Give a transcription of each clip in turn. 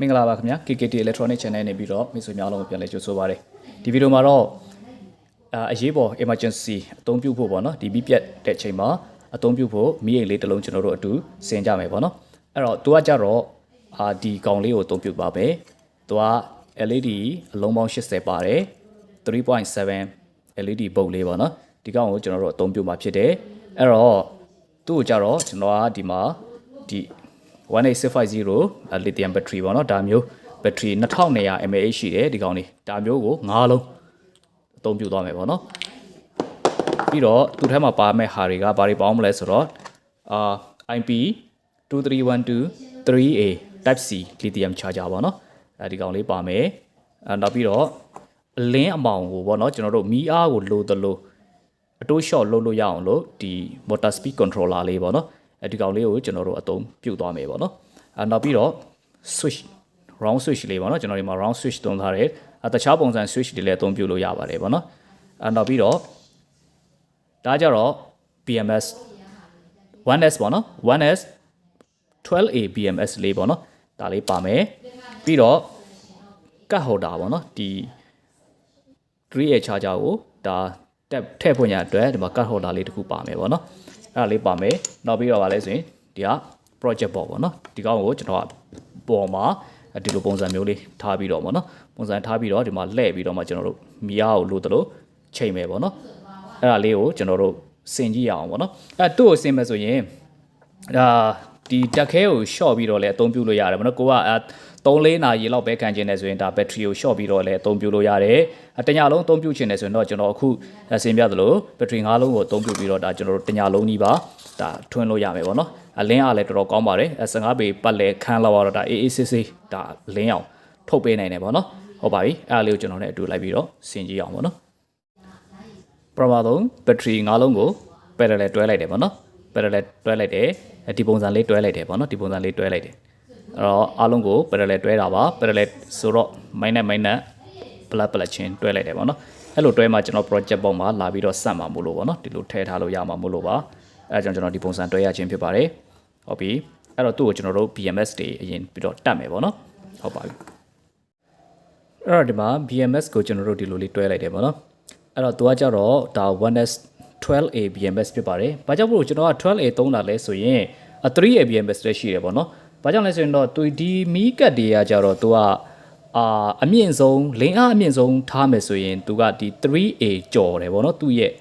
မင်္ဂလာပါခင်ဗျာ KKT Electronic Channel နေပြီးတော့မိတ်ဆွေများအားလုံးပြန်လည်ကြိုဆိုပါရစေဒီဗီဒီယိုမှာတော့အရေးပေါ် emergency အသုံးပြုဖို့ပေါ့နော်ဒီပြီးပြတ်တဲ့ချိန်မှာအသုံးပြုဖို့မီးအိမ်လေးတစ်လုံးကျွန်တော်တို့အတူဆင်ကြမယ်ပေါ့နော်အဲ့တော့သူကကြတော့ဒီကောင်လေးကိုအသုံးပြုပါပဲသူက LED အလုံးပေါင်း80ပါတယ် 3.7 LED ပုတ်လေးပေါ့နော်ဒီကောင်ကိုကျွန်တော်တို့အသုံးပြုမှာဖြစ်တယ်အဲ့တော့သူ့ကိုကြတော့ကျွန်တော်ကဒီမှာဒီ18650 lithium battery ပေါ့နော်ဒါမျိုး battery 2200 mAh ရှိတယ်ဒီကောင်လေးဒါမျိုးကို9လုံးအသုံးပြုသွားမယ်ပေါ့နော်ပြီးတော့သူ့ထဲမှာပါမယ့်ဟာတွေကဘာတွေပေါင်းမလဲဆိုတော့IP 2312 3A Type C lithium charger ပေါ့နော်ဒီကောင်လေးပါမယ်နောက်ပြီးတော့အလင်းအမောင်ကိုပေါ့နော်ကျွန်တော်တို့မီးအားကိုလိုသလိုအတိုး short လုပ်လို့ရအောင်လို့ဒီ motor speed controller လေးပေါ့နော်ဒီကောင်လေးကိုကျွန်တော်တို့အသုံးပြုသွားမယ်ပေါ့နော်နောက်ပြီးတော့ switch round switch လေးပေါ့နော်ကျွန်တော်ဒီမှာ round switch သုံးထားတယ်တခြားပုံစံ switch တွေလည်းအသုံးပြုလို့ရပါတယ်ပေါ့နော်နောက်ပြီးတော့ဒါကြတော့ BMS 1S ပေါ့နော် 1S 12A BMS လေးပေါ့နော်ဒါလေးပါမယ်ပြီးတော့ card holder ပေါ့နော်ဒီ 3A charger ကိုဒါထည့်ဖွင့်ရအတွက်ဒီမှာ card holder လေးတစ်ခုပါမယ်ပေါ့နော်အဲ့ဒါလေးပါမယ်နောက်ပြီးတော့ဗာလဲဆိုရင်ဒီက project board ပေါ့နော်ဒီကောင်ကိုကျွန်တော်ကပေါ်မှာဒီလိုပုံစံမျိုးလေးထားပြီးတော့ပေါ့နော်ပုံစံထားပြီးတော့ဒီမှာလှည့်ပြီးတော့မှကျွန်တော်တို့မီးအားကိုလိုသလိုချိန်မယ်ပေါ့နော်အဲ့ဒါလေးကိုကျွန်တော်တို့ဆင်ကြည့်ရအောင်ပေါ့နော်အဲ့သူ့ကိုဆင်မယ်ဆိုရင်ဒီတက်ခဲကို short ပြီးတော့လည်းအသုံးပြုလို့ရတယ်ပေါ့နော်ကိုက3-4နာရီလောက်ပဲခံကျင်နေဆိုရင်ဒါ battery ကို short ပြီးတော့လည်းအသုံးပြုလို့ရတယ်တညလုံးအသုံးပြုချင်တယ်ဆိုရင်တော့ကျွန်တော်အခုဆင်ပြသလို battery 5လုံးကိုအသုံးပြုပြီးတော့ဒါကျွန်တော်တို့တညလုံးကြီးပါဒါထွန်းလို့ရမယ်ပေါ့နော်အလင်းအားလည်းတော်တော်ကောင်းပါတယ်15ပေပတ်လဲခန်းလောက်တော့ဒါအေးအေးဆေးဆေးဒါလင်းအောင်ထုတ်ပေးနိုင်တယ်ပေါ့နော်ဟုတ်ပါပြီအဲ့ဒါလေးကိုကျွန်တော်လည်းအတူလိုက်ပြီးတော့ဆင်ကြည့်အောင်ပေါ့နော်ပထမဆုံး battery 5လုံးကို parallel တွဲလိုက်တယ်ပေါ့နော် parallel တွဲလိုက်တယ်ဒီပုံစံလေးတွဲလိုက်တယ်ပေါ့နော်ဒီပုံစံလေးတွဲလိုက်တယ်အဲ့တော့အားလုံးကို parallel တွဲတာပါ parallel ဆိုတော့ minus plus ချင်းတွဲလိုက်တယ်ပေါ့နော်အဲ့လိုတွဲမှကျွန်တော် project box မှာလာပြီးတော့စက်မှာမို့လို့ပေါ့နော်ဒီလိုထည့်ထားလို့ရမှာမို့လို့ပါအဲ့ဒါကြောင့်ကျွန်တော်ဒီပုံစံတွဲရခြင်းဖြစ်ပါတယ်ဟုတ်ပြီအဲ့တော့သူ့ကိုကျွန်တော်တို့ BMS တွေအရင်ပြီးတော့တတ်မယ်ပေါ့နော်ဟုတ်ပါပြီအဲ့တော့ဒီမှာ BMS ကိုကျွန်တော်တို့ဒီလိုလေးတွဲလိုက်တယ်ပေါ့နော်အဲ့တော့သူကကြတော့ဒါ 1S 12A BMS ဖြစ်ပါတယ်ဘာကြောင့်မို့ကျွန်တော်က 12A သုံးတာလဲဆိုရင် 3A BMS လည်းရှိတယ်ပေါ့နော်ဘာကြောင့်လဲဆိုရင်တော့သူဒီမီးကတ်တွေကကြတော့သူကအမြင့်ဆုံးလင်းအားအမြင့်ဆုံးထားမယ်ဆိုရင်သူကဒီ 3A ကျော်တယ်ပေါ့နော်သူ့ရဲ့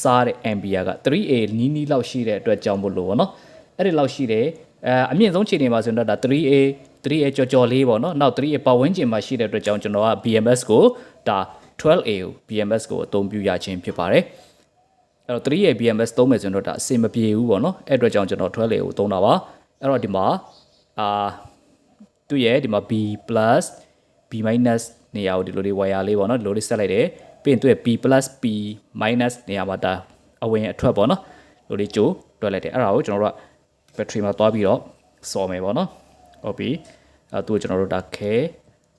စားတဲ့ ampere က 3A နီးနီးလောက်ရှိတဲ့အတွက်ကြောင့်မို့လို့ပေါ့နော်အဲ့ဒီလောက်ရှိတယ်အမြင့်ဆုံးခြေနေမှာဆိုရင်တော့ဒါ 3A ကျော်လေးပေါ့နော်နောက် 3A ပတ်ဝန်းကျင်မှာရှိတဲ့အတွက်ကြောင့်ကျွန်တော်က BMS ကိုဒါ 12A ကို BMS ကိုအသုံးပြုရခြင်းဖြစ်ပါတယ်အဲ့တော့ 3A BMS သုံးမယ်ဆိုရင်တော့ဒါအဆင်မပြေဘူးပေါ့နော်အဲ့အတွက်ကြောင့်ကျွန်တော် 12A ကိုသုံးတာပါအဲ့တော့ဒီမှာသူ့ရဲ့ဒီမှာ B+ B- နေရာကိုဒီလိုလေး wire လေးပေါ့နော်ဒီလိုလေးဆက်လိုက်တယ်ပြီးရင်သူ့ရဲ့ B+ P- နေရာမှာဒါအဝင်အထွက်ပေါ့နော်ဒီလိုလေးကြိုးတွဲလိုက်တယ်အဲ့ဒါကိုကျွန်တော်တို့က battery မှာသွားပြီးတော့စော်မယ်ပေါ့နော်ဟုတ်ပြီသူ့ကိုကျွန်တော်တို့ဒါခဲ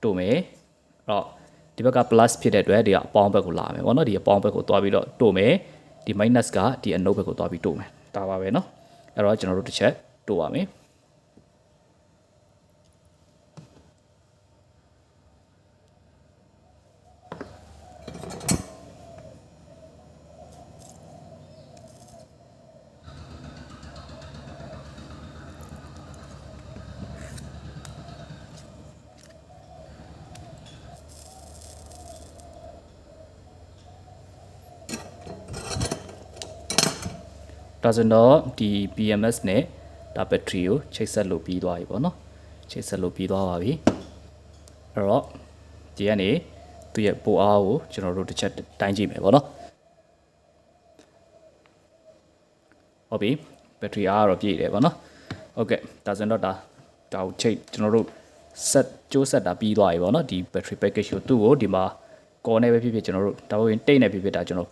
တို့မယ်အဲ့တော့ဒီဘက်က plus ဖြစ်တဲ့အတွက်ဒီကအပေါင်းဘက်ကိုလာမယ်ပေါ့နော်ဒီအပေါင်းဘက်ကိုသွားပြီးတော့တို့မယ်ဒီ minus ကဒီအနှုတ်ဘက်ကိုသွားပြီးတို့မယ်ဒါပါပဲနော်အဲ့တော့ကျွန်တော်တို့တစ်ချက်တို့ပါမယ်ဒါဆိုတော့ဒီ BMS နဲ့ဒါ battery ကိုချိတ်ဆက်လို့ပြီးသွားပြီပေါ့နော်ချိတ်ဆက်လို့ပြီးသွားပါပြီအဲ့တော့ဒီကနေသူ့ရဲ့ပိုအားကိုကျွန်တော်တို့တစ်ချက်တိုင်းကြည့်မယ်ပေါ့နော်ဟုတ်ပြီ battery အားတော့ပြည့်တယ်ပေါ့နော်ဟုတ်ကဲ့ဒါဆိုတော့ဒါကိုချိတ်ကျွန်တော်တို့ဆက်ကျိုးဆက်တာပြီးသွားပြီပေါ့နော်ဒီ battery package ကိုသူ့ကိုဒီမှာကော်နဲ့ပဲဖြစ်ဖြစ်ကျွန်တော်တို့ဒါဝင်တိတ်နေဖြစ်ဖြစ်ဒါကျွန်တော်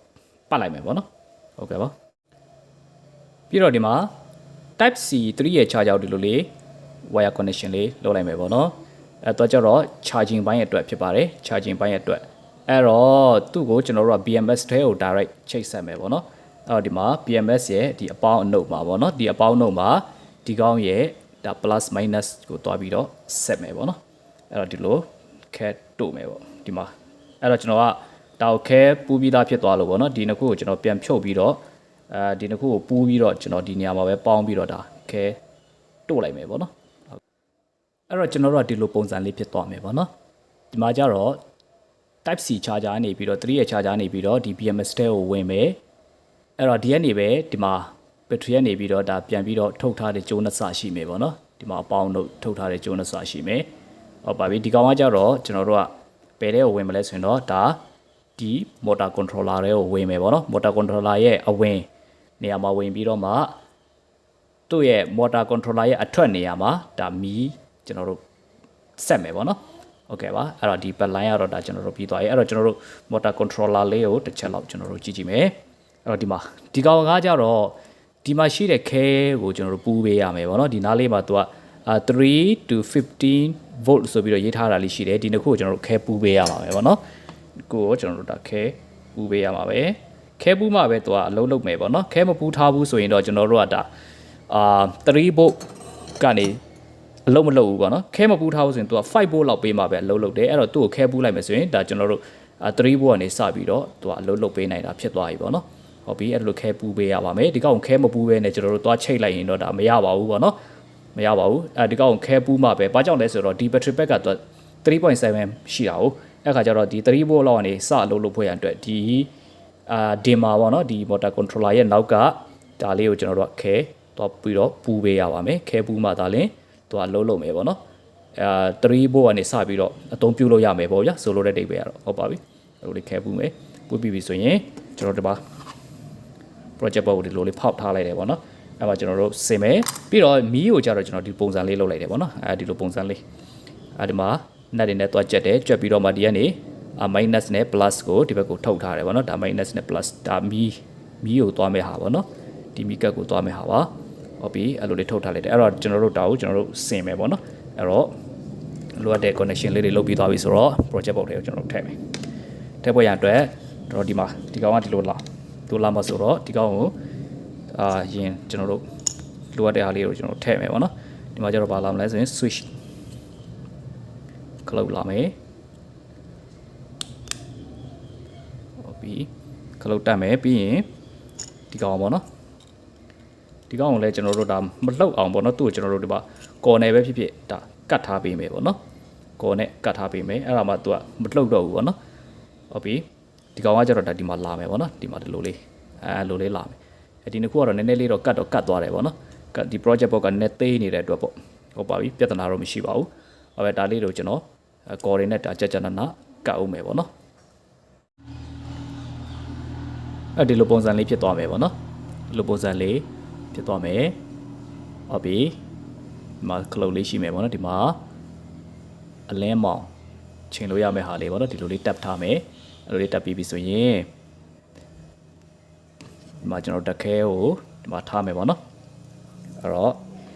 ပတ်လိုက်မယ်ပေါ့နော်ဟုတ်ကဲ့ပါပြီးတော့ဒီမှာ Type C 3ရဲ့ charger ကိုဒီလိုလေး wire connection လေးလုပ်လိုက်မယ်ပေါ့နော်တော့ကြတော့ charging ဘိုင်းအတွက်ဖြစ်ပါတယ် charging ဘိုင်းအတွက်အဲ့တော့သူ့ကိုကျွန်တော်တို့က BMS ထဲကို direct ချိတ်ဆက်မယ်ပေါ့နော်အဲ့တော့ဒီမှာ BMS ရဲ့ဒီအပေါင်းအနှုတ်မှာပေါ့နော်ဒီအပေါင်းအနှုတ်မှာဒီကောင်းရဲ့ဒါ plus minus ကိုတွားပြီးတော့ဆက်မယ်ပေါ့နော် အဲ့တော့ဒီလိုခဲတို့မယ်ပေါ့ဒီမှာအဲ့တော့ကျွန်တော်ကတောက်ခဲပူးပြီးသားဖြစ်သွားလို့ပေါ့နော်ဒီနှစ်ခုကိုကျွန်တော်ပြန်ဖြုတ်ပြီးတော့ဒီနှစ်ခုကိုပူးပြီးတော့ကျွန်တော်ဒီနေရာမှာပဲပေါင်းပြီးတော့ဒါခဲတို့လိုက်မယ်ပေါ့နော်အဲ့တော့ကျွန်တော်တို့ကဒီလိုပုံစံလေးဖြစ်သွားမယ်ပေါ့နော်ဒီမှာကျတော့ type C charger နေပြီးတော့3ရဲ့ charger နေပြီးတော့ဒီ BMS တဲကိုဝင်မယ်အဲ့တော့ဒီကနေပဲဒီမှာ battery ကနေပြီးတော့ဒါပြန်ပြီးတော့ထုတ်ထားတဲ့ကျိုးနှစ်ဆရှိမယ်ပေါ့နော်ဒီမှာအပေါင်းတို့ထုတ်ထားတဲ့ကျိုးနှစ်ဆရှိမယ်ဟုတ်ပါပြီဒီကောင်ကကြတော့ကျွန်တော်တို့ကဘယ်တဲ့ကိုဝင်မလဲဆိုရင်တော့ဒါဒီ motor controller တွေကိုဝင်မယ်ပေါ့နော် motor controller ရဲ့အဝင်နေရာမှာဝင်ပြီးတော့မှသူ့ရဲ့ motor controller ရဲ့အထွက်နေရာမှာဒါမီးကျွန်တော်တို့ဆက်မယ်ပေါ့နော်โอเคပါအဲ့တော့ဒီ back line ကတော့ဒါကျွန်တော်တို့ပြီးသွားပြီအဲ့တော့ကျွန်တော်တို့ motor controller လေးကိုတစ်ချက်လောက်ကျွန်တော်တို့ကြည့်ကြည့်မယ်အဲ့တော့ဒီမှာဒီကောင်ကကြတော့ဒီမှာရှိတဲ့ခဲကိုကျွန်တော်တို့ပူးပေးရမယ်ပေါ့နော်ဒီနားလေးမှာသူက3 to 15 volt ဆိုပြီးတော့ရေးထားတာလေးရှိတယ်ဒီနှစ်ခုကိုကျွန်တော်တို့ခဲပူးပေးရမှာပဲပေါ့နော်ကိုကိုကျွန်တော်တို့ဒါခဲပူးပေးရမှာပဲခဲပူးမှပဲသူကအလုံးလုံးမယ်ပေါ့နော်ခဲမပူးထားဘူးဆိုရင်တော့ကျွန်တော်တို့ကဒါ3 volt ကနေအလုံးမလုံးဘူးပေါ့နော်ခဲမပူးထားဘူးဆိုရင်သူက5 volt လောက်ပေးမှပဲအလုံးလုံးတယ်အဲ့တော့သူ့ကိုခဲပူးလိုက်မယ်ဆိုရင်ဒါကျွန်တော်တို့3 volt ကနေစပြီးတော့သူကအလုံးလုံးပေးနိုင်တာဖြစ်သွားပြီပေါ့နော်ဟုတ်ပြီအဲ့လိုခဲပူးပေးရပါမယ်ဒီကောင်ခဲမပူးပဲနဲ့ကျွန်တော်တို့သွားချိတ်လိုက်ရင်တော့ဒါမရပါဘူးပေါ့နော်မရပါဘူးဒီကောင်ခဲပူးမှပဲဘာကြောင့်လဲဆိုတော့ဒီ battery pack ကသူ3.7 ရှိတာ哦အဲ့ခါကျတော့ဒီ3 volt လောက်ကနေစအလုံးလုံးဖွဲ့ရတဲ့ဒီdimmer ပေါ့နော်ဒီ motor controller ရဲ့နောက်ကဒါလေးကိုကျွန်တော်တို့ခဲတော့ပြီးတော့ပူးပေးရပါမယ်ခဲပူးမှဒါလင်းသူကလုံးလုံးမယ်ပေါ့နော်3 volt ကနေစပြီးတော့အသုံးပြုလို့ရမယ်ပေါ့ဗျာဆိုလိုတဲ့ဒိတ်ပဲရတော့ဟုတ်ပါပြီအဲ့လိုလေးခဲပူးမယ်ပူးပြီးပြီဆိုရင်ကျွန်တော်တို့ဒီမှာ project board ကိုဒီလိုလေးဖောက်ထားလိုက်တယ်ပေါ့နော်အဲ့မှာကျွန်တော်တို့စင်မယ်ပြီးတော့မီးကိုကြတော့ကျွန်တော်ဒီပုံစံလေးလုပ်လိုက်တယ်ပေါ့နော်ဒီလိုပုံစံလေးဒီမှာ net တွေနဲ့တွားကြက်တယ်ကြက်ပြီးတော့မှဒီကနေ minus နဲ့ plus ကိုဒီဘက်ကိုထုတ်ထားတယ်ပေါ့နော်ဒါ minus နဲ့ plus ဒါမီးကိုတွားမဲ့ဟာပေါ့နော်ဒီမီးကတ်ကိုတွားမဲ့ဟာပါဟုတ်ပြီအဲ့လိုလေးထုတ်ထားလိုက်တယ်အဲ့တော့ကျွန်တော်တို့တောက်ကိုကျွန်တော်တို့စင်မယ်ပေါ့နော်အဲ့တော့လိုအပ်တဲ့ connection လေးတွေလုပ်ပြီးသွားပြီဆိုတော့ project board တွေကိုကျွန်တော်တို့ထည့်မယ်ထည့်ဖို့ရအတွက်တော့ဒီမှာဒီကောင်ကဒီလိုလာမှာဆိုတော့ဒီကောင်ကိုရင်ကျွန်တော်တို့လိုအပ်တဲ့အားလေးကိုကျွန်တော်ထည့်မယ်ပေါ့နော်ဒီမှာကျတော့ဘာလာမလဲဆိုရင် switch close လာမယ်ဟုတ်ပြီ close တက်မယ်ပြီးရင်ဒီကောင်ပေါ့နော်ဒီကောင်ကိုလည်းကျွန်တော်တို့ဒါမလှုပ်အောင်ပေါ့နော်သူ့ကိုကျွန်တော်တို့ဒီမှာ corner ပဲဖြစ်ဖြစ်ဒါကတ်ထားပေးမယ်ပေါ့နော် corner ကတ်ထားပေးမယ်အဲ့ဒါမှသူကမလှုပ်တော့ဘူးပေါ့နော်ဟုတ်ပြီဒီကောင်ကကျတော့ဒါဒီမှာလာမယ်ပေါ့နော်ဒီမှာဒီလိုလေးလိုလေးလာမယ်ဒီနှစ်ခုကတော့နည်းနည်းလေးတော့ကတ်သွားတယ်ပေါ့နော်ဒီ project board ကနည်းနည်းသေးနေတဲ့အတွက်ပေါ့ဟုတ်ပါပြီပြဿနာတော့မရှိပါဘူးဟုတ်ပဲဒါလေးတို့ကျွန်တော်ကော်တွေနဲ့ဒါကြက်နာကတ်အောင်မယ်ပေါ့နော်ဒီလိုပုံစံလေးဖြစ်သွားမယ်ပေါ့နော်ဒီလိုပုံစံလေးဖြစ်သွားမယ်ဟုတ်ပြီဒီမှာ close လေးရှိမယ်ပေါ့နော်ဒီမှာအလင်းမောင်ချိန်လို့ရမယ့်ဟာလေးပေါ့နော်ဒီလိုလေးတက်ထားမယ်အဲ့လိုလေးတက်ပြီးပြီဆိုရင်ဒီမှာကျွန်တော်တက်ခဲကိုဒီမှာထားမယ်ပေါ့နော်အဲ့တော့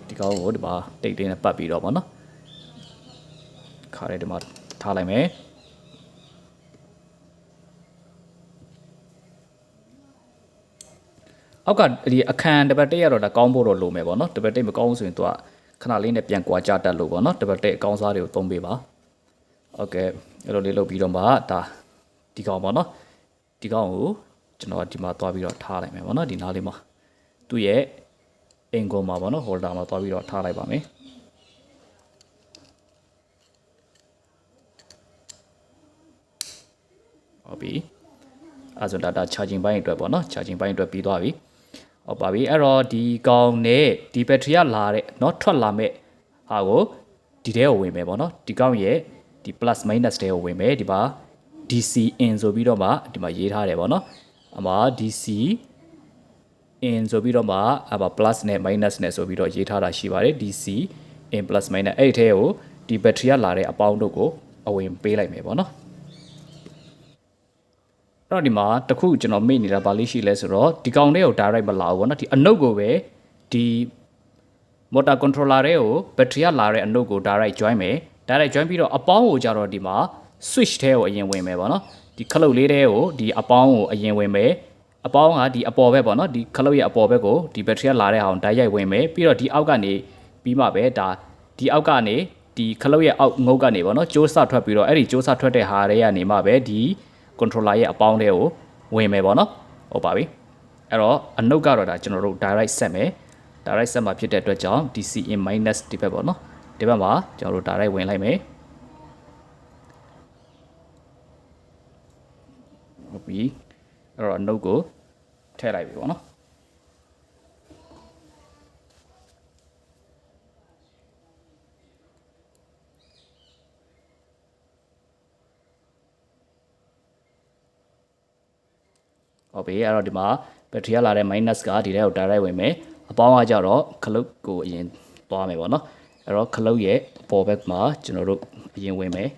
ဒီကောင်ကိုဒီမှာတိတ်နဲ့ပတ်ပြီးတော့ပေါ့နော်ခါရဲဒီမှာထားလိုက်မယ်အောက်ကဒီအခန်းတပတ်တိတ်ရတော့ဒါကောင်းဖို့တော့လိုမယ်ပေါ့နော်တပတ်တိတ်မကောင်းဆိုရင်သူကခဏလေးနဲ့ပြန်ကွာကြတတ်လို့ပေါ့နော်တပတ်တိတ်အကောင်းစားတွေကိုသုံးပေးပါโอเคအဲ့လိုလေးလုပ်ပြီးတော့မှဒါဒီကောင်ပေါ့နော်ဒီကောင်ကိုကျွန်တော်ဒီမှာသွားပြီးတော့ထားလိုက်မယ်ပေါ့နော်ဒီနားလေးမှာသူ့ရဲ့အင်ကိုမှာပေါ့နော် holder မှာသွားပြီးတော့ထားလိုက်ပါမယ်ဟုတ်ပြီအဲဆိုဒါ charging ဘိုင်းအတွက်ပေါ့နော် charging ဘိုင်းအတွက်ပြီးသွားပြီဟုတ်ပါပြီအဲ့တော့ဒီကောင်နဲ့ဒီ battery ကလာတဲ့เนาะထွက်လာမဲ့ဟာကိုဒီထဲကိုဝင်မယ်ပေါ့နော်ဒီကောင်ရဲ့ဒီ plus minus ထဲကိုဝင်မယ်ဒီပါ DC in ဆိုပြီးတော့မှဒီမှာရေးထားတယ်ပေါ့နော်အမှာ DC in ဆိုပြီးတော့မှအပါ plus နဲ့ minus နဲ့ဆိုပြီးတော့ရေးထားတာရှိပါတယ် DC in plus minus အဲ့ထဲကိုဒီ battery ကလာတဲ့အပေါင်းတို့ကိုအဝင်ပေးလိုက်မယ်ပေါ့နော်အဲ့တော့ဒီမှာတခုကျွန်တော်မေ့နေတာဗာလေးရှိလဲဆိုတော့ဒီကောင်လေးကို direct မလာဘူးပေါ့နော်ဒီအနုတ်ကိုပဲဒီ motor controller တွေကို battery ကလာတဲ့အနုတ်ကို direct join မယ် direct join ပြီးတော့အပေါင်းကိုကြတော့ဒီမှာ switch ထဲကိုအရင်ဝင်မယ်ပေါ့နော်ဒီခလုတ်လေးထဲကိုဒီအပေါင်းကိုအရင်ဝင်မယ်အပေါင်းကဒီအပေါ်ဘက်ပေါ့နော်ဒီခလုတ်ရဲ့အပေါ်ဘက်ကိုဒီ battery ကလာတဲ့အောင်ဓာတ်ရိုက်ဝင်မယ်ပြီးတော့ဒီအောက်ကနေပြီးမှပဲဒါဒီအောက်ကနေဒီ ဒီခလုတ်ရဲ့အောက်ငုတ်ကနေပေါ့နော်ကျိုးစထွက်ပြီးတော့အဲ့ဒီကျိုးစထွက်တဲ့ဟာတွေကနေမှပဲဒီ controller ရဲ့အပေါင်းတွေကိုဝင်မယ်ပေါ့နော်ဟုတ်ပါပြီအဲ့တော့အနုတ်ကတော့ဒါကျွန်တော်တို့ direct ဆက်မယ် direct ဆက်မှာဖြစ်တဲ့အတွက်ကြောင့် DCin minus ဒီဘက်ပေါ့နော်ဒီဘက်မှာကျွန်တော်တို့ direct ဝင်လိုက်မယ်ဟုတ်ပြီအဲ့တော့အနုတ်ကိုထည့်လိုက်ပြီပေါ့နော်ဟုတ်ပြီအဲ့တော့ဒီမှာဘက်ထရီကလာတဲ့ minus ကဒီထဲကို direct ဝင်မယ်အပေါင်းကကြတော့ခလုတ်ကိုအရင်သွားမယ်ပေါ့နော်အဲ့တော့ခလုတ်ရဲ့အပေါ်ဘက်မှာကျွန်တော်တို့အရင်ဝင်မယ်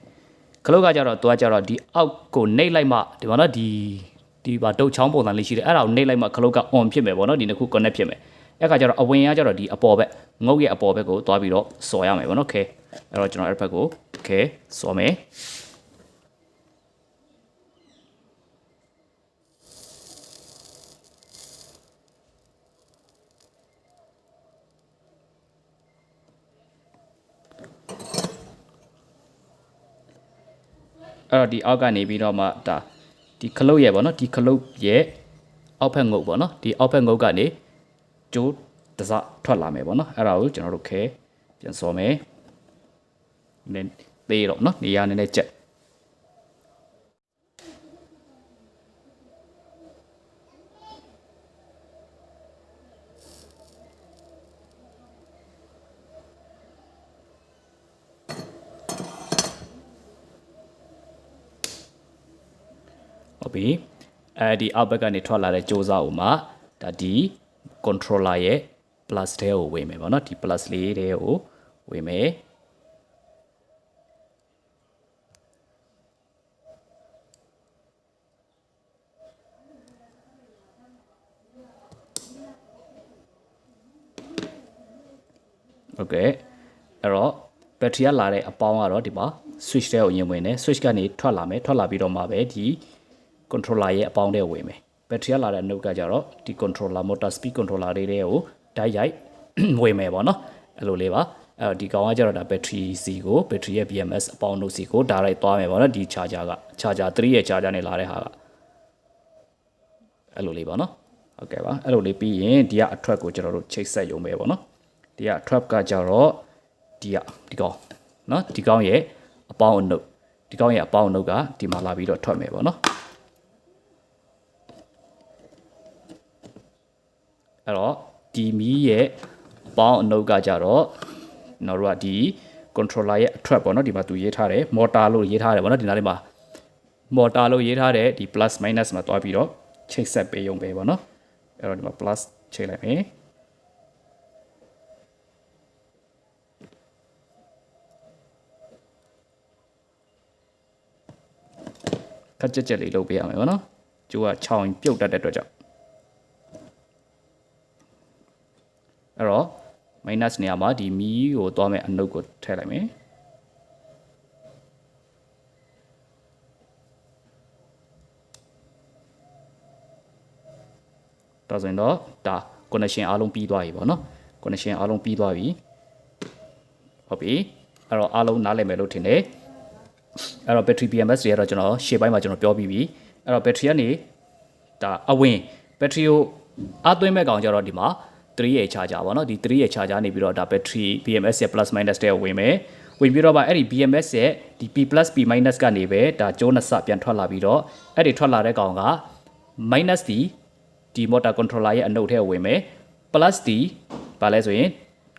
ခလုတ်ကကြတော့သွားကြတော့ဒီအောက်ကိုနှိပ်လိုက်မှဒီမှာနော်ဒီပါတုတ်ချောင်းပုံစံလေးရှိတယ်အဲ့ဒါကိုနှိပ်လိုက်မှခလုတ်က on ဖြစ်မယ်ပေါ့နော်ဒီနှစ်ခု connect ဖြစ်မယ်အဲ့ခါကျတော့အဝင်ကကြတော့ဒီအပေါ်ဘက်ငုတ်ရဲ့အပေါ်ဘက်ကိုသွားပြီးတော့စော်ရမယ်ပေါ့နော် okay အဲ့တော့ကျွန်တော်အဲ့ဘက်ကို okay စော်မယ်အဲ့တော့ဒီအောက်ကနေပြီးတော့မှဒါဒီခလုတ်ရဲ့ပေါ့နော်ဒီခလုတ်ရဲ့အောက်ဖက်ငုတ်ပေါ့နော်ဒီအောက်ဖက်ငုတ်ကနေကျိုးတစထွက်လာမယ်ပေါ့နော်အဲ့ဒါကိုကျွန်တော်တို့ခဲပြန်စော်မယ်နည်းသေးတော့နော်နေရာနည်းနည်းကျက်ဟုတ်ပြီအဲဒီအောက်ဘက်ကနေထွက်လာတဲ့ကြိုးစားဦးမှာဒါဒီ controller ရဲ့ plus ထဲကိုဝင်မယ်ပေါ့နော်ဒီ plus လေးထဲကိုဝင်မယ်โอเคအဲ့တော့ဘက်ထရီကလာတဲ့အပေါင်းကတော့ဒီမှာ switch ထဲကိုအရင်ဝင်တယ် switch ကနေထွက်လာမယ်ထွက်လာပြီးတော့မှပဲဒီ controller ရဲ့အပေါင်းထဲကိုဝင်မယ်ဘက်ထရီကလာတဲ့ node ကကြတော့ဒီ controller motor speed controller လေးတွေကိုတိုက်ရိုက်ဝင်မယ်ပေါ့နော်အဲ့လိုလေးပါအဲ့တော့ဒီကောင်ကကြတော့ဒါ battery စီကို battery ရဲ့ BMS အပေါင်း node စီကို direct သွားမယ်ပေါ့နော်ဒီ charger က charger 3ရဲ့ charger နဲ့လာတဲ့ဟာကအဲ့လိုလေးပေါ့နော်ဟုတ်ကဲ့ပါအဲ့လိုလေးပြီးရင်ဒီကအထွက်ကိုကျွန်တော်တို့ချိတ်ဆက်ရုံပဲပေါ့နော်ဒီက trap ကကြတော့ဒီကောင်เนาะဒီကောင်ရဲ့အပေါင်းအနုတ်ဒီကောင်ရဲ့အပေါင်းအနုတ်ကဒီမှာလာပြီးတော့ထွက်မယ်ပေါ့နော်အဲ့တော့ဒီမီးရဲ့အပေါင်းအနုတ်ကကြတော့ကျွန်တော်တို့ကဒီ controller ရဲ့အထွက်ပေါ့နော်ဒီမှာသူရေးထားတယ် motor လို့ရေးထားတယ်ပေါ့နော်ဒီနားလေးမှာ motor လို့ရေးထားတယ်ဒီ plus minus မှာတွားပြီးတော့ချိတ်ဆက်ပေးရုံပဲပေါ့နော်အဲ့တော့ဒီမှာ plus ချိတ်လိုက်မယ်ခက်ကြက်ကြက်လေးလုပ်ပေးရမယ်ပေါ့နော်ကျိုးက6ရင်ပြုတ်တတ်တဲ့အတွက်ကြောင့်အဲ့တော့ minus နေရာမှာဒီမီးကိုသွားမယ်အနုတ်ကိုထည့်လိုက်မယ်ဒါဆိုရင်တော့ဒါ connection အားလုံးပြီးသွားပြီပေါ့နော် connection အားလုံးပြီးသွားပြီဟုတ်ပြီအဲ့တော့အားလုံးနားလည်မယ်လို့ထင်တယ်အဲ့တော့ battery BMS တွေကတော့ကျွန်တော်ရှေ့ပိုင်းမှာကျွန်တော်ပြောပြီးပြီအဲ့တော့ battery ကနေဒါအဝင် battery ကိုအားသွင်းမဲ့ကောင်ကြတော့ဒီမှာ3ရဲ့ charger ပေါ့နော်ဒီ3ရဲ့ charger နေပြီးတော့ဒါ battery BMS ရဲ့ plus minus တဲ့ဝင်မယ်ဝင်ပြီးတော့အဲ့ဒီ BMS ရဲ့ဒီ P+ P- ကနေပဲဒါကျိုးနှစ်ဆပြန်ထွက်လာပြီးတော့အဲ့ဒီထွက်လာတဲ့ကောင်က minus ဒီ motor controller ရဲ့အနုတ်ထဲကိုဝင်မယ် plus ဒီဘာလဲဆိုရင်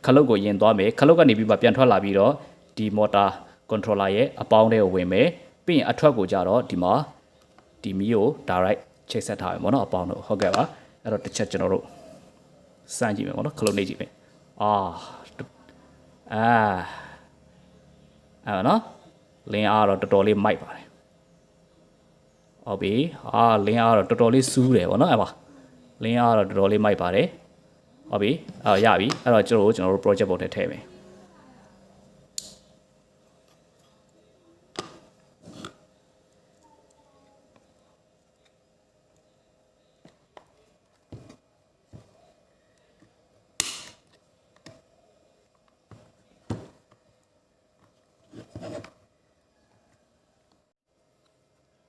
ခလုတ်ကိုယင်သွားမယ်ခလုတ်ကနေပြီးမှပြန်ထွက်လာပြီးတော့ဒီ motor controller ရဲ့အပေါင်းထဲကိုဝင်မယ်ပြီးရင်အထွက်ကိုကြတော့ဒီမှာဒီမီးကို direct ချိတ်ဆက်ထားမယ်ပေါ့နော်အပေါင်းတို့ဟုတ်ကဲ့ပါအဲ့တော့တစ်ချက်ကျွန်တော်တို့စမ်းကြည့်မယ်ပေါ့နော်ခလုတ်နေကြည့်မယ်အဲ့နော်လင်းအားတော့တော်တော်လေးမိုက်ပါတယ်ဟုတ်ပြီလင်းအားတော့တော်တော်လေးစူးတယ်ပေါ့နော်အဲ့ပါလင်းအားတော့တော်တော်လေးမိုက်ပါတယ်ဟုတ်ပြီရပြီအဲ့တော့ကျွန်တော်တို့ project ပေါ်ထဲထည့်မယ်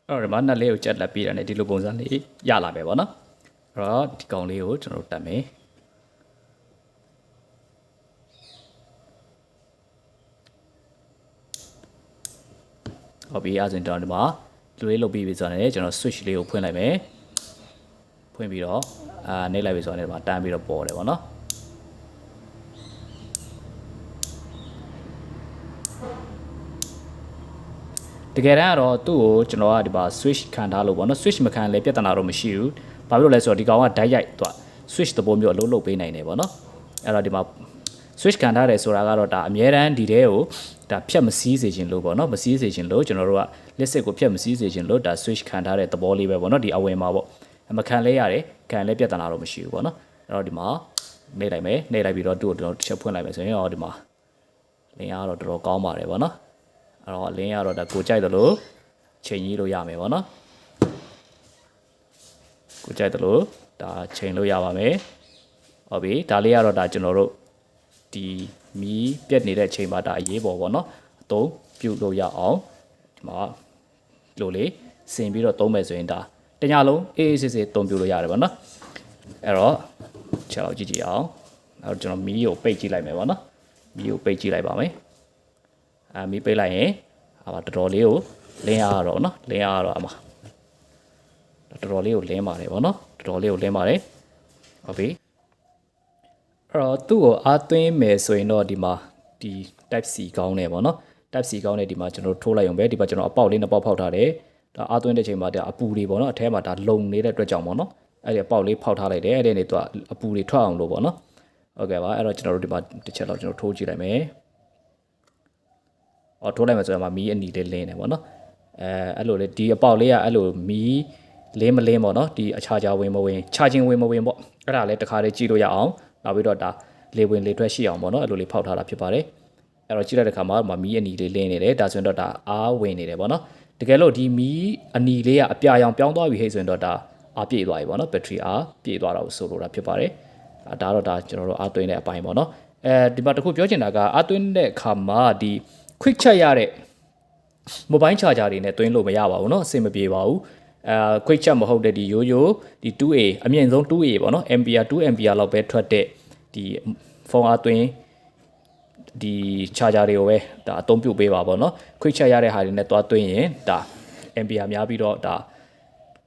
အဲ့တော့ဒီမှာနှစ်လေးကိုကြက်လက်ပြီးတာနဲ့ဒီလိုပုံစံလေးရလာမယ်ပေါ့နော်အဲ့တော့ဒီကောင်လေးကိုကျွန်တော်တက်မယ်ဟုတ်ပြီအဲ့ဒါဆိုရင်ကျွန်တော်ဒီမှာလူလေးလုပ်ပြီးပြီဆိုတော့ကျွန်တော် switch လေးကိုဖွင့်လိုက်မယ်ဖွင့်ပြီးတော့နှိပ်လိုက်ပြီဆိုတော့ဒီမှာတန်းပြီးတော့ပေါ်တယ်ပေါ့နော်တကယ်တမ်းကတော့သူ့ကိုကျွန်တော်ကဒီမှာ switch ခံထားလို့ပေါ့နော် switch မခံလဲပြဿနာတော့မရှိဘူးဘာဖြစ်လို့လဲဆိုတော့ဒီကောင်ကဓာတ်ရိုက်သွား switch သဘောမျိုးအလုံးလုံးပေးနိုင်တယ်ပေါ့နော်အဲ့တော့ဒီမှာ switch ခံထားတယ်ဆိုတာကတော့ဒါအများတန်းဒီတဲကိုဒါဖြတ်မစည်းစေခြင်းလို့ပေါ့နော်မစည်းစေခြင်းလို့ကျွန်တော်တို့ကလက်စစ်ကိုဖြတ်မစည်းစေခြင်းလို့ဒါ switch ခံထားတဲ့သဘောလေးပဲပေါ့နော်ဒီအဝင်မှာပေါ့မခံလဲရတယ်ခံလဲပြဿနာတော့မရှိဘူးပေါ့နော်အဲ့တော့ဒီမှာနှိပ်လိုက်မယ်နှိပ်လိုက်ပြီးတော့သူ့ကိုကျွန်တော်တစ်ချက်ဖွင့်လိုက်မယ်ဆိုရင်တော့ဒီမှာလင်းအားတော့တော်တော်ကောင်းပါတယ်ပေါ့နော်အဲ့တော့လင်းရတော့ဒါကိုကြိုက်တယ်လို့ချိန်ကြီးလို့ရမယ်ပေါ့နော်ကိုကြိုက်တယ်လို့ဒါချိန်လို့ရပါမယ်ဟုတ်ပြီဒါလေးကတော့ဒါကျွန်တော်တို့ဒီမီးပြက်နေတဲ့ချိန်မှာဒါအရေးပေါ်ပေါ့နော်အသုံးပြုလို့ရအောင်ဒီမှာလို့လေစင်ပြီးတော့သုံးမယ်ဆိုရင်ဒါတညလုံးအေးအေးဆေးဆေးသုံးပြုလို့ရတယ်ပေါ့နော်အဲ့တော့ချက်တော့ကြည့်ကြည့်အောင်အဲ့တော့ကျွန်တော်မီးကိုပိတ်ကြည့်လိုက်မယ်ပေါ့နော်မီးကိုပိတ်ကြည့်လိုက်ပါမယ်မီးပိတ်လိုက်ရင်တော်တော်လေးကိုလင်းအားတော့နော်လင်းအားတော့အမတော်တော်လေးကိုလင်းပါတယ်ပေါ့နော်တော်တော်လေးကိုလင်းပါတယ်ဟုတ်ပြီအဲ့တော့သူ့ကိုအားသွင်းမယ်ဆိုရင်တော့ဒီမှာဒီ type C ကောင်းနေပေါ့နော် type C ကောင်းနေဒီမှာကျွန်တော်ထိုးလိုက်အောင်ပဲဒီမှာကျွန်တော်အပေါက်လေးနှစ်ပေါက်ဖောက်ထားတယ်ဒါအားသွင်းတဲ့ချိန်မှာဒါအပူတွေပေါ့နော်အထဲမှာဒါလုံနေတဲ့အတွက်ကြောင့်ပေါ့နော်အဲ့ဒီအပေါက်လေးဖောက်ထားလိုက်တယ်အဲ့ဒီနေသူကအပူတွေထွက်အောင်လို့ပေါ့နော်ဟုတ်ကဲ့ပါအဲ့တော့ကျွန်တော်တို့ဒီမှာတစ်ချက်တော့ကျွန်တော်ထိုးကြည့်လိုက်မယ်ထိုးလိုက်မယ်ဆိုတော့မီးအနီလေးလင်းနေပေါ့နော်အဲ့လိုလေဒီအပေါက်လေးကအဲ့လိုမီးလင်းမလင်းပေါ့နော်ဒီအခြားခြားဝင်မဝင်ခြားချင်းဝင်မဝင်ပေါ့အဲ့ဒါလည်းတစ်ခါလေးကြည့်လို့ရအောင်နောက်ပြီးတော့ဒါလေဝင်လေထွက်ရှိအောင်ပေါ့နော်အဲ့လိုလေးဖောက်ထားတာဖြစ်ပါတယ်အဲ့တော့ကြည့်လိုက်တဲ့ခါမှာမီးအနီလေးလင်းနေတယ်ဒါဆိုရင်တော့ဒါအားဝင်နေတယ်ပေါ့နော်တကယ်လို့ဒီမီးအနီလေးကအပြာရောင်ပြောင်းသွားပြီဟဲ့ဆိုရင်တော့ဒါအားပြည့်သွားပြီပေါ့နော်ဘက်ထရီအားပြည့်သွားတာကိုဆိုလိုတာဖြစ်ပါတယ်ဒါတော့ဒါကျွန်တော်တို့အားသွင်းတဲ့အပိုင်းပေါ့နော်ဒီမှာတခုပြောချင်တာကအားသွင်းတဲ့အခါမှာဒီ quick check ရတဲ့ mobile charger တွေနဲ့သွင်းလို့မရပါဘူးเนาะအဆင်မပြေပါဘူး quick check မဟုတ်တဲ့ဒီရိုးရိုးဒီ 2A အမြင့်ဆုံး 2A ပေါ့เนาะ ampere 2 ampere လောက်ပဲထွက်တဲ့ဒီဖုန်းအားသွင်းဒီ charger တွေကိုပဲဒါအသုံးပြုပေးပါပေါ့เนาะ quick check ရတဲ့ဟာတွေနဲ့သွားသွင်းရင်ဒါ ampere များပြီးတော့ဒါ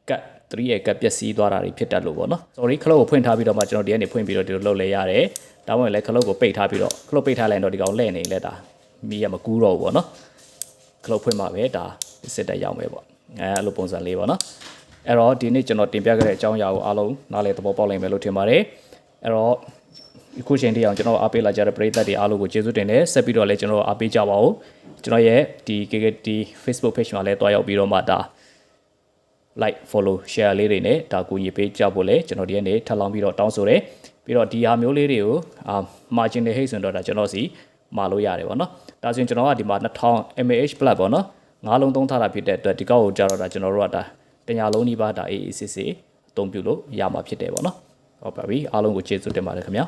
ကတ်3ရဲ့ကတ်ပျက်စီးသွားတာတွေဖြစ်တတ်လို့ပေါ့เนาะ sorry ခလုတ်ကိုဖွင့်ထားပြီးတော့မှကျွန်တော်ဒီကနေဖွင့်ပြီးတော့ဒီလိုလုပ်လဲရတယ်ဒါမှမဟုတ်လည်းခလုတ်ကိုပိတ်ထားပြီးတော့ခလုတ်ပိတ်ထားလိုက်တော့ဒီကောင်လဲ့နေလဲဒါမီးရမကူးတော့ဘူးပေါ့เนาะခလုတ်ဖွင့်မှပဲဒါစစ်တက်ရောက်မယ်ပေါ့အဲ့လိုပုံစံလေးပေါ့เนาะအဲ့တော့ဒီနေ့ကျွန်တော်တင်ပြခဲ့တဲ့အကြောင်းအရာကိုအားလုံးနားလည်သဘောပေါက်နိုင်မယ်လို့ထင်ပါတယ်အဲ့တော့အခုချိန်ထိအောင်ကျွန်တော်အားပေးလာကြတဲ့ပရိသတ်တွေအားလုံးကိုကျေးဇူးတင်တယ်ဆက်ပြီးတော့လည်းကျွန်တော်အားပေးကြပါဦးကျွန်တော်ရဲ့ဒီ KKT Facebook page မှာလည်းတွားရောက်ပြီးတော့မှဒါ like follow share လေးတွေနဲ့ဒါကူညီပေးကြဖို့လည်းကျွန်တော်ဒီနေ့ထပ်လောင်းပြီးတော့တောင်းဆိုတယ်ပြီးတော့ဒီဟာမျိုးလေးတွေကိုmargin တွေဟိတ်ဆိုတော့ဒါကျွန်တော်စီမှာလို့ရတယ်ပေါ့နော်ဒါဆိုရင်ကျွန်တော်ကဒီမှာ2000 mAh plus ပေါ့နော်9လုံးသုံးထားတာဖြစ်တဲ့အတွက်ဒီကောက်ကိုကြာတော့ဒါကျွန်တော်တို့ကဒါတညာလုံးဒီပါဒါ AACC အသုံးပြုလို့ရမှာဖြစ်တယ်ပေါ့နော်ဟုတ်ပါပြီအားလုံးကိုကျေးဇူးတင်ပါတယ်ခင်ဗျာ